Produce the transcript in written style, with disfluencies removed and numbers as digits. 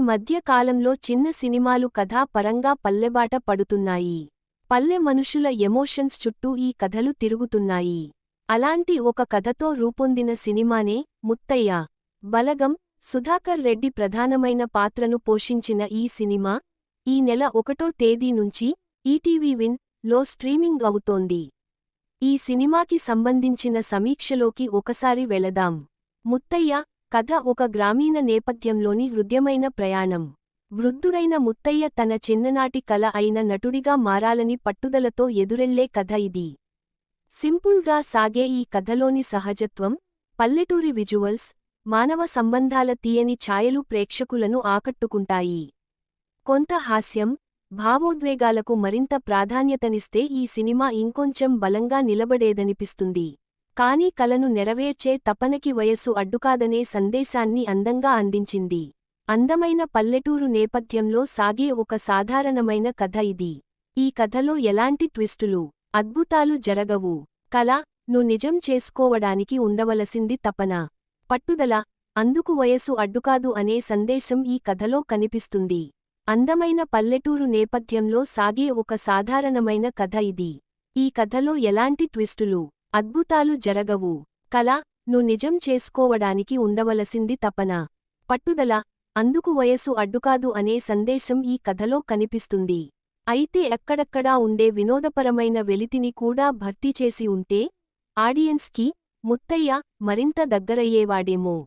మధ్య కాలంలో చిన్న సినిమాలు కథా పరంగా పల్లెబాట పడుతున్నాయి. పల్లె మనుషుల ఎమోషన్స్ చుట్టూ ఈ కథలు తిరుగుతున్నాయి. అలాంటి ఒక కథతో రూపొందిన సినిమానే ముత్తయ్య. బలగం, సుధాకర్ రెడ్డి ప్రధానమైన పాత్రను పోషించిన ఈ సినిమా ఈ నెల 1వ తేదీ నుంచి ఈటీవీ విన్ లో స్ట్రీమింగ్ అవుతోంది. ఈ సినిమాకి సంబంధించిన సమీక్షలోకి ఒకసారి వెళదాం. ముత్తయ్య కథ ఒక గ్రామీణ నేపథ్యంలోని హృద్యమైన ప్రయాణం. వృద్ధుడైన ముత్తయ్య తన చిన్ననాటి కల అయిన నటుడిగా మారాలని పట్టుదలతో ఎదురెళ్లే కథ ఇది. సింపుల్గా సాగే ఈ కథలోని సహజత్వం, పల్లెటూరి విజువల్స్, మానవ సంబంధాల తీయని ఛాయలు ప్రేక్షకులను ఆకట్టుకుంటాయి. కొంత హాస్యం, భావోద్వేగాలకు మరింత ప్రాధాన్యతనిస్తే ఈ సినిమా ఇంకొంచెం బలంగా నిలబడేదనిపిస్తుంది. కానీ కలను నెరవేర్చే తపనకి వయస్సు అడ్డుకాదనే సందేశాన్ని అందంగా అందించింది. అందమైన పల్లెటూరు నేపథ్యంలో సాగే ఒక సాధారణమైన కథ ఇది. ఈ కథలో ఎలాంటి ట్విస్టులు, అద్భుతాలు జరగవు. కల ను నిజం చేసుకోవడానికి ఉండవలసింది తపన, పట్టుదల, అందుకు వయసు అడ్డుకాదు అనే సందేశం ఈ కథలో కనిపిస్తుంది. అందమైన పల్లెటూరు నేపథ్యంలో సాగే ఒక సాధారణమైన కథ ఇది. ఈ కథలో ఎలాంటి ట్విస్టులు, అద్భుతాలు జరగవు. కల ను నిజం చేసుకోవడానికి ఉండవలసింది తపన, పట్టుదల, అందుకు వయసు అడ్డుకాదు అనే సందేశం ఈ కథలో కనిపిస్తుంది. అయితే ఎక్కడక్కడా ఉండే వినోదపరమైన వెలితిని కూడా భర్తీ చేసి ఉంటే ఆడియన్స్కి ముత్తయ్య మరింత దగ్గరయ్యేవాడేమో.